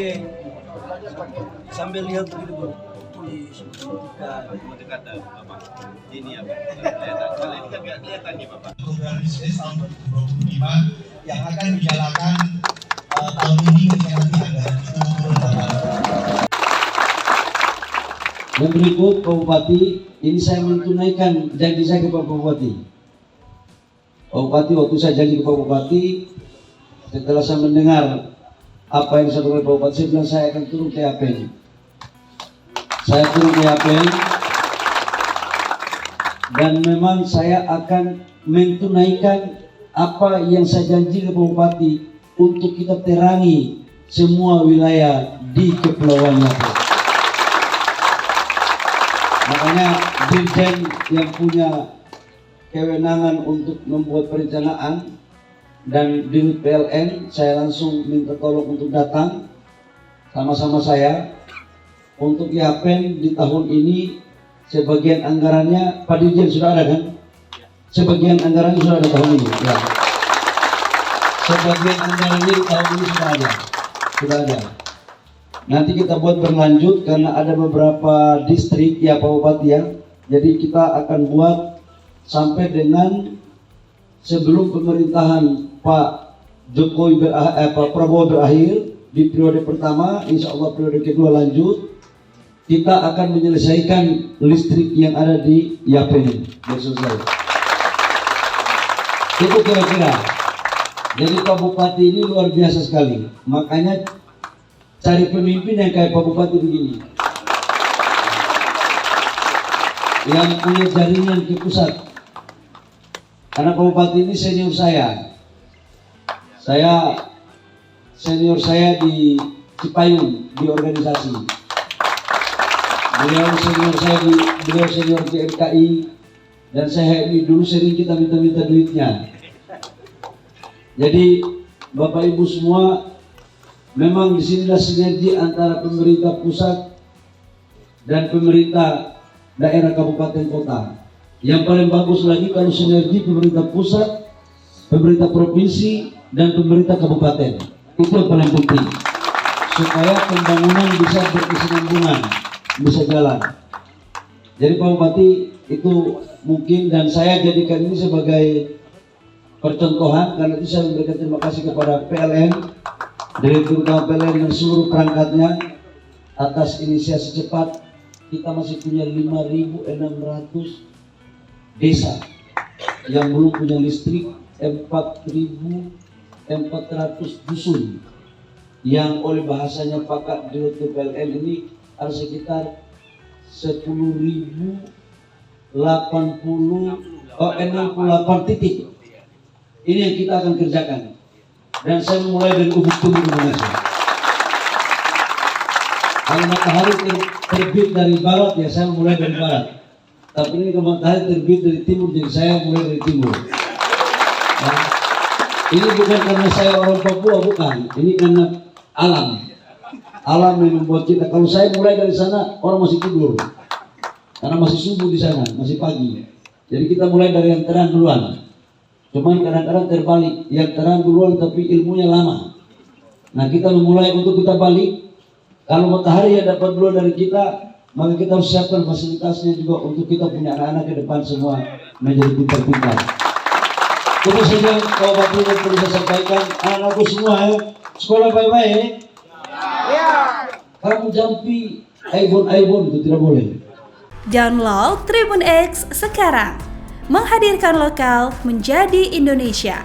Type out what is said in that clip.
Jadi sambil lihat begitu bro, tulis Mendekat Bapak. Ini apa? Kelihatan. Kalau ini kan nggak kelihatan nih Bapak. Program bisnis tahun 2025 yang akan dijalankan tahun ini hingga nanti ada Yang berikut Pak Bupati, ini saya menunaikan janji saya ke Pak Bupati. Pak Bupati, waktu saya janji ke Pak Bupati, setelah saya mendengar apa yang disampaikan Pak Bupati, saya bilang saya akan turun ke Yapen. Saya turun ke Yapen dan memang saya akan menunaikan apa yang saya janji ke Pak Bupati untuk kita terangi semua wilayah di Kepulauan Yapen. Makanya Dirjen yang punya kewenangan untuk membuat perencanaan dan di PLN, saya langsung minta tolong untuk datang sama-sama saya untuk Yapen di tahun ini. Sebagian anggarannya Pak Dirjen sudah ada kan? Sebagian anggarannya sudah ada tahun ini ya. Sebagian anggarannya di tahun ini sudah ada. Nanti kita buat berlanjut karena ada beberapa distrik ya Pak Bupati ya. Jadi kita akan buat sampai dengan sebelum pemerintahan Pak Prabowo berakhir di periode pertama, insya Allah periode kedua lanjut, kita akan menyelesaikan listrik yang ada di Yapen. Itu kira-kira. Jadi Pak Bupati ini luar biasa sekali. Makanya cari pemimpin yang kayak Pak Bupati begini, yang punya jaringan ke pusat. Karena Pak Bupati ini senior saya senior saya di Cipayung di organisasi. Beliau senior di MKI dan saya ini dulu sering kita minta duitnya. Jadi Bapak Ibu semua, memang disinilah sinergi antara pemerintah pusat dan pemerintah daerah kabupaten kota. Yang paling bagus lagi kalau sinergi pemerintah pusat, pemerintah provinsi, dan pemerintah kabupaten. Itu yang paling penting supaya pembangunan bisa berkesinambungan, bisa jalan. Jadi Pak Bupati itu mungkin, dan saya jadikan ini sebagai percontohan, karena itu saya memberikan terima kasih kepada PLN, Direktur Utama PLN dan seluruh perangkatnya atas inisiasi cepat. Kita masih punya 5.600 desa yang belum punya listrik, 4.400 dusun yang oleh bahasanya Pak Direktur PLN ini ada sekitar 68 titik. Ini yang kita akan kerjakan. Dan saya mulai dari Ubud Timur Indonesia. Kalau matahari terbit dari barat ya saya mulai dari barat. Tapi ini kalau matahari terbit dari timur, jadi saya mulai dari timur. Nah, ini bukan karena saya orang Papua, bukan. Ini karena alam. Alam yang membuat kita. Kalau saya mulai dari sana, orang masih tidur. Karena masih subuh di sana, masih pagi. Jadi kita mulai dari yang terang duluan. Cuman kadang-kadang terbalik, yang terang duluan tapi ilmunya lama. Nah kita memulai untuk kita balik. Kalau matahari yang dapat duluan dari kita, maka kita harus siapkan fasilitasnya juga untuk kita punya anak-anak ke depan semua menjadi pintar-pintar. Itu saja kalau Bapak Ibu perlu saya sampaikan, anak-anakku semua ya, sekolah baik-baik ya. Kamu jampi Aibon itu tidak boleh. Download Tribun X sekarang. Menghadirkan lokal menjadi Indonesia.